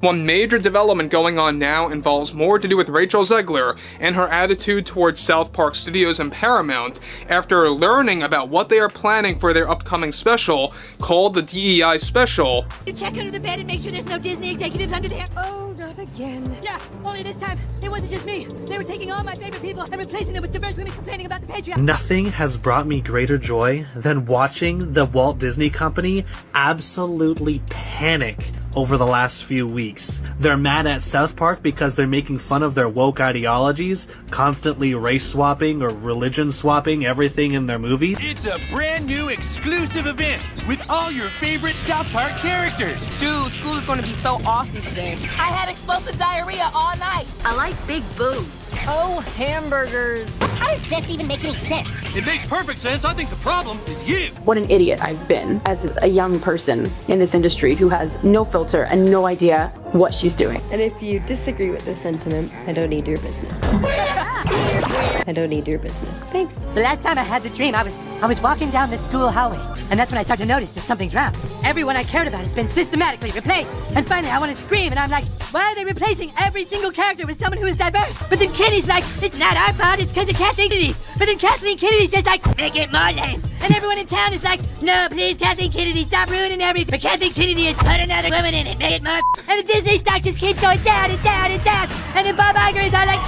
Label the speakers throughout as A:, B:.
A: One major development going on now involves more to do with Rachel Zegler and her attitude towards South Park Studios and Paramount after learning about what they are planning for their upcoming special called the DEI Special.
B: You check under the bed and make sure there's no Disney executives under there.
C: Oh, not again.
B: Yeah, only this time, it wasn't just me. They were taking all my favorite people and replacing them with diverse women complaining about the patriarchy.
D: Nothing has brought me greater joy than watching the Walt Disney Company absolutely panic over the last few weeks. They're mad at South Park because they're making fun of their woke ideologies, constantly race swapping or religion swapping everything in their movies.
E: It's a brand new exclusive event with all your favorite South Park characters.
C: Dude, school is going to be so awesome today.
F: I had explosive diarrhea all night.
G: I like big boobs.
C: Oh, hamburgers.
B: How does this even make any sense?
E: It makes perfect sense. I think the problem is you.
H: What an idiot I've been as a young person in this industry who has no filter and no idea what she's doing.
I: And if you disagree with this sentiment, I don't need your business. I don't need your business. Thanks.
B: The last time I had the dream, I was walking down the school hallway, and that's when I started to notice that something's wrong. Everyone I cared about has been systematically replaced. And finally, I want to scream, and I'm like, why are they replacing every single character with someone who is diverse? But then Kenny's like, it's not our fault, it's because of Kathleen Kennedy. But then Kathleen Kennedy's just like, make it more lame. And everyone in town is like, no, please, Kathleen Kennedy, stop ruining everything. But Kathleen Kennedy has put another woman in it, make it more. And the Disney stock just keeps going down and down and down. And then Bob Iger is all like,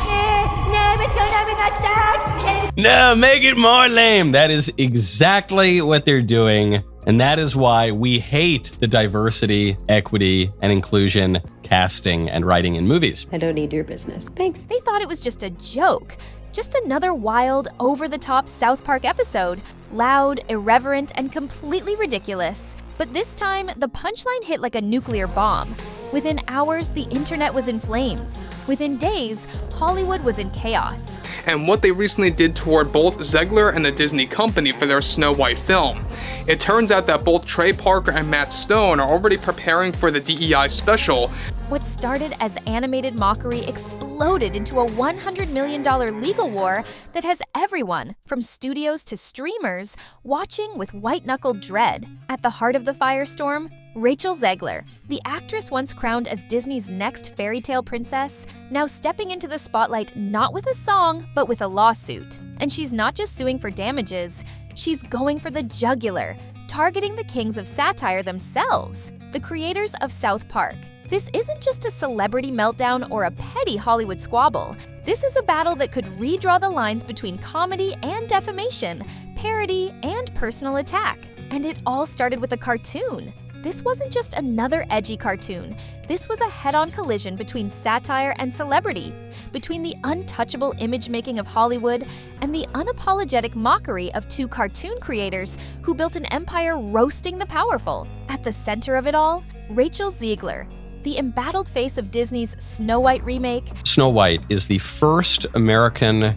B: no, what's going on with my stock?
J: No, make it more lame. That is exactly what they're doing. And that is why we hate the diversity, equity, and inclusion casting and writing in movies.
I: I don't need your business. Thanks.
K: They thought it was just a joke. Just another wild, over-the-top South Park episode. Loud, irreverent, and completely ridiculous. But this time, the punchline hit like a nuclear bomb. Within hours, the internet was in flames. Within days, Hollywood was in chaos.
A: And what they recently did toward both Zegler and the Disney Company for their Snow White film. It turns out that both Trey Parker and Matt Stone are already preparing for the DEI special.
K: What started as animated mockery exploded into a $100 million legal war that has everyone, from studios to streamers, watching with white-knuckled dread. At the heart of the firestorm, Rachel Zegler, the actress once crowned as Disney's next fairytale princess, now stepping into the spotlight not with a song, but with a lawsuit. And she's not just suing for damages, she's going for the jugular, targeting the kings of satire themselves, the creators of South Park. This isn't just a celebrity meltdown or a petty Hollywood squabble. This is a battle that could redraw the lines between comedy and defamation, parody and personal attack. And it all started with a cartoon. This wasn't just another edgy cartoon. This was a head-on collision between satire and celebrity, between the untouchable image-making of Hollywood and the unapologetic mockery of two cartoon creators who built an empire roasting the powerful. At the center of it all, Rachel Zegler, the embattled face of Disney's Snow White remake.
J: Snow White is the first American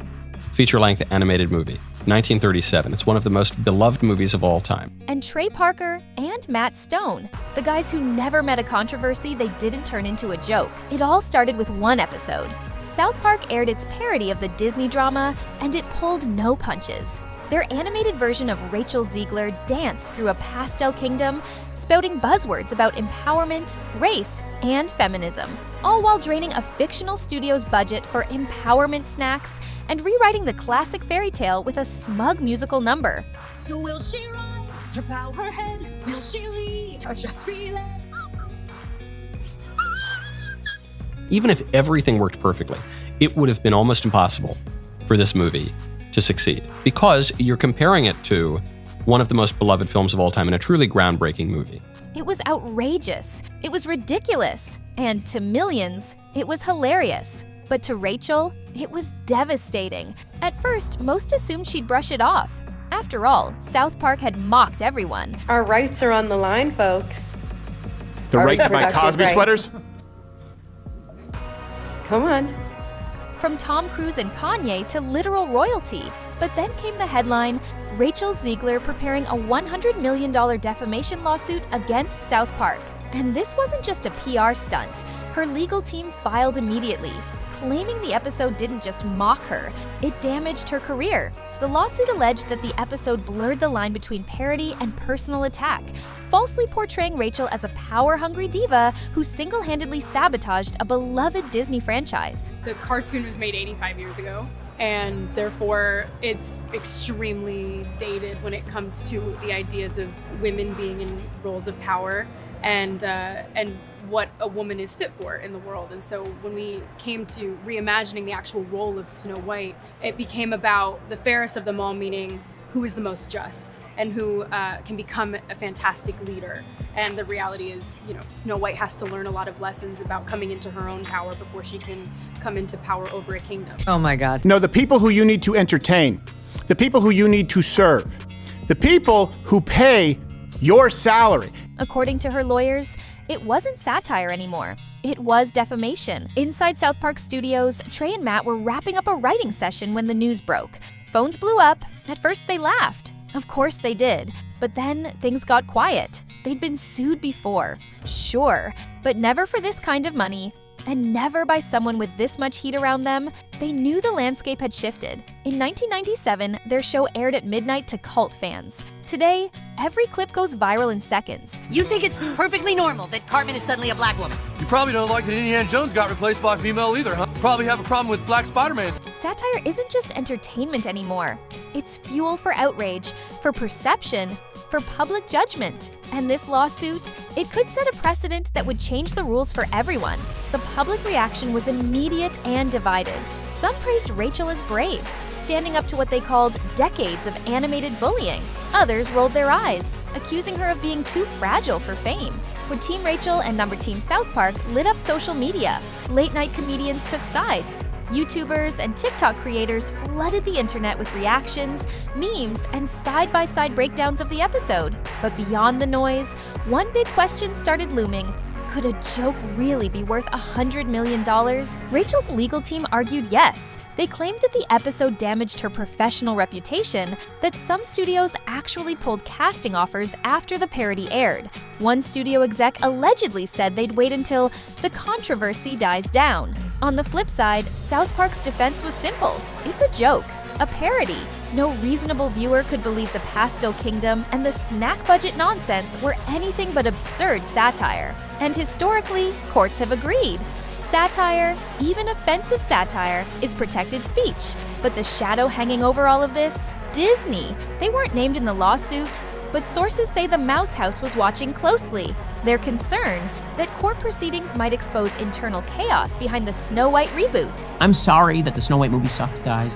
J: feature-length animated movie, 1937. It's one of the most beloved movies of all time.
K: And Trey Parker and Matt Stone, the guys who never met a controversy they didn't turn into a joke. It all started with one episode. South Park aired its parody of the Disney drama, and it pulled no punches. Their animated version of Rachel Zegler danced through a pastel kingdom, spouting buzzwords about empowerment, race, and feminism, all while draining a fictional studio's budget for empowerment snacks and rewriting the classic fairy tale with a smug musical number.
F: So will she rise or bow her head? Will she lead or just be led?
J: Even if everything worked perfectly, it would have been almost impossible for this movie to succeed, because you're comparing it to one of the most beloved films of all time and a truly groundbreaking movie.
K: It was outrageous. It was ridiculous. And to millions, it was hilarious. But to Rachel, it was devastating. At first, most assumed she'd brush it off. After all, South Park had mocked everyone.
I: Our rights are on the line, folks.
L: The right to buy Cosby sweaters?
I: Come on.
K: From Tom Cruise and Kanye to literal royalty. But then came the headline, Rachel Zegler preparing a $100 million defamation lawsuit against South Park. And this wasn't just a PR stunt. Her legal team filed immediately, claiming the episode didn't just mock her, it damaged her career. The lawsuit alleged that the episode blurred the line between parody and personal attack, falsely portraying Rachel as a power-hungry diva who single-handedly sabotaged a beloved Disney franchise.
G: The cartoon was made 85 years ago, and therefore it's extremely dated when it comes to the ideas of women being in roles of power and what a woman is fit for in the world. And so when we came to reimagining the actual role of Snow White, it became about the fairest of them all, meaning who is the most just and who can become a fantastic leader. And the reality is, Snow White has to learn a lot of lessons about coming into her own power before she can come into power over a kingdom.
M: Oh my God.
N: No, the people who you need to entertain, the people who you need to serve, the people who pay your salary.
K: According to her lawyers, it wasn't satire anymore. It was defamation. Inside South Park Studios, Trey and Matt were wrapping up a writing session when the news broke. Phones blew up. At first they laughed. Of course they did. But then things got quiet. They'd been sued before. Sure, but never for this kind of money. And never by someone with this much heat around them. They knew the landscape had shifted. In 1997, their show aired at midnight to cult fans. Today, every clip goes viral in seconds.
B: You think it's perfectly normal that Cartman is suddenly a black woman?
O: You probably don't like that Indiana Jones got replaced by a female either, huh? Probably have a problem with black Spider-Man.
K: Satire isn't just entertainment anymore. It's fuel for outrage, for perception, for public judgment. And this lawsuit, it could set a precedent that would change the rules for everyone. The public reaction was immediate and divided. Some praised Rachel as brave, standing up to what they called decades of animated bullying. Others rolled their eyes, accusing her of being too fragile for fame. When Team Rachel and Number Team South Park lit up social media, late-night comedians took sides. YouTubers and TikTok creators flooded the internet with reactions, memes, and side-by-side breakdowns of the episode. But beyond the noise, one big question started looming. Could a joke really be worth $100 million? Rachel's legal team argued yes. They claimed that the episode damaged her professional reputation, that some studios actually pulled casting offers after the parody aired. One studio exec allegedly said they'd wait until the controversy dies down. On the flip side, South Park's defense was simple. It's a joke, a parody. No reasonable viewer could believe the Pastel Kingdom and the snack budget nonsense were anything but absurd satire. And historically, courts have agreed. Satire, even offensive satire, is protected speech. But the shadow hanging over all of this? Disney. They weren't named in the lawsuit, but sources say the Mouse House was watching closely. They're concerned that court proceedings might expose internal chaos behind the Snow White reboot.
M: I'm sorry that the Snow White movie sucked, guys.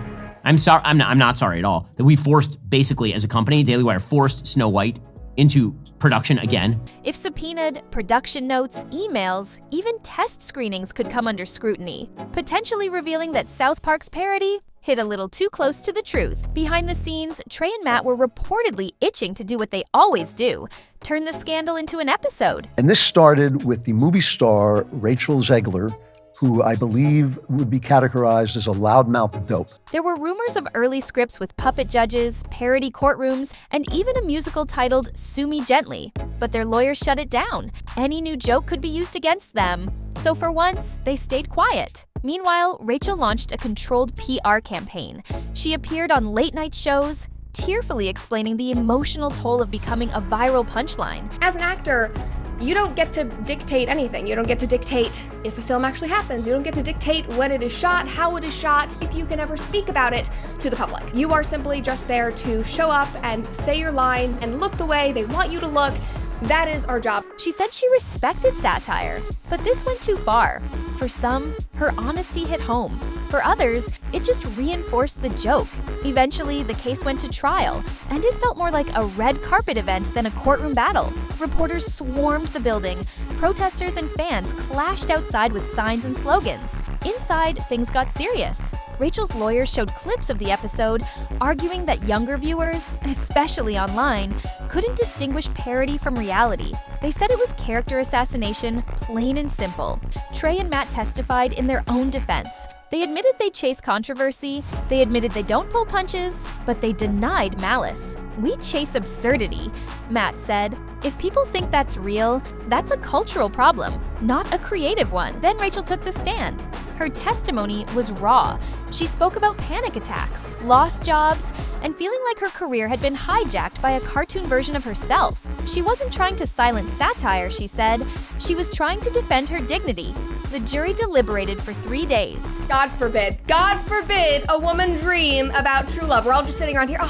M: I'm sorry. I'm not sorry at all that we forced, basically as a company, Daily Wire forced Snow White into production again.
K: If subpoenaed, production notes, emails, even test screenings could come under scrutiny, potentially revealing that South Park's parody hit a little too close to the truth. Behind the scenes, Trey and Matt were reportedly itching to do what they always do, turn the scandal into an episode.
P: And this started with the movie star Rachel Zegler, who I believe would be categorized as a loudmouth dope.
K: There were rumors of early scripts with puppet judges, parody courtrooms, and even a musical titled Sue Me Gently. But their lawyers shut it down. Any new joke could be used against them. So for once, they stayed quiet. Meanwhile, Rachel launched a controlled PR campaign. She appeared on late-night shows, tearfully explaining the emotional toll of becoming a viral punchline.
Q: As an actor, you don't get to dictate anything. You don't get to dictate if a film actually happens. You don't get to dictate when it is shot, how it is shot, if you can ever speak about it to the public. You are simply just there to show up and say your lines and look the way they want you to look. That is our job.
K: She said she respected satire, but this went too far. For some, her honesty hit home. For others, it just reinforced the joke. Eventually, the case went to trial, and it felt more like a red carpet event than a courtroom battle. Reporters swarmed the building. Protesters and fans clashed outside with signs and slogans. Inside, things got serious. Rachel's lawyers showed clips of the episode, arguing that younger viewers, especially online, couldn't distinguish parody from reality. They said it was character assassination, plain and simple. Trey and Matt testified in their own defense. They admitted they chase controversy, they admitted they don't pull punches, but they denied malice. "We chase absurdity," Matt said. "If people think that's real, that's a cultural problem, not a creative one." Then Rachel took the stand. Her testimony was raw. She spoke about panic attacks, lost jobs, and feeling like her career had been hijacked by a cartoon version of herself. She wasn't trying to silence satire, she said. She was trying to defend her dignity. The jury deliberated for 3 days.
Q: God forbid a woman dream about true love. We're all just sitting around here,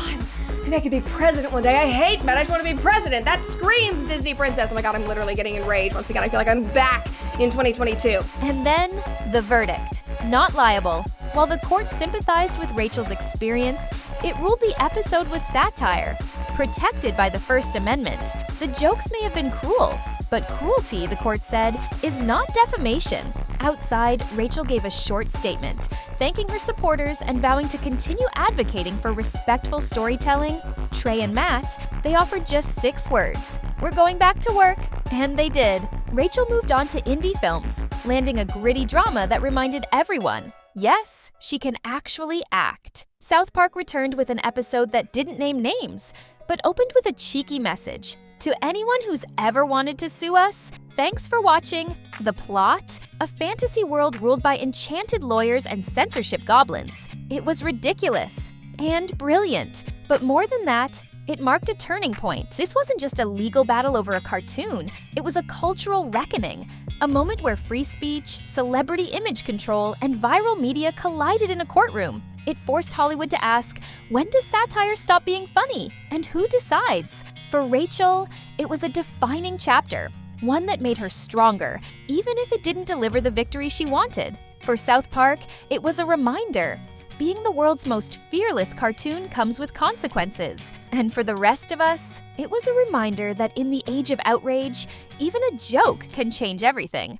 Q: maybe I could be president one day. I hate men, I just want to be president. That screams Disney princess. Oh my God, I'm literally getting enraged. Once again, I feel like I'm back in 2022.
K: And then, the verdict. Not liable. While the court sympathized with Rachel's experience, it ruled the episode was satire, protected by the First Amendment. The jokes may have been cruel, but cruelty, the court said, is not defamation. Outside, Rachel gave a short statement, thanking her supporters and vowing to continue advocating for respectful storytelling. Trey and Matt, they offered just 6 words. We're going back to work, and they did. Rachel moved on to indie films, landing a gritty drama that reminded everyone, yes, she can actually act. South Park returned with an episode that didn't name names, but opened with a cheeky message. To anyone who's ever wanted to sue us, thanks for watching The Plot, a fantasy world ruled by enchanted lawyers and censorship goblins. It was ridiculous and brilliant, but more than that, it marked a turning point. This wasn't just a legal battle over a cartoon, it was a cultural reckoning, a moment where free speech, celebrity image control, and viral media collided in a courtroom. It forced Hollywood to ask, when does satire stop being funny? And who decides? For Rachel, it was a defining chapter, one that made her stronger, even if it didn't deliver the victory she wanted. For South Park, it was a reminder. Being the world's most fearless cartoon comes with consequences. And for the rest of us, it was a reminder that in the age of outrage, even a joke can change everything.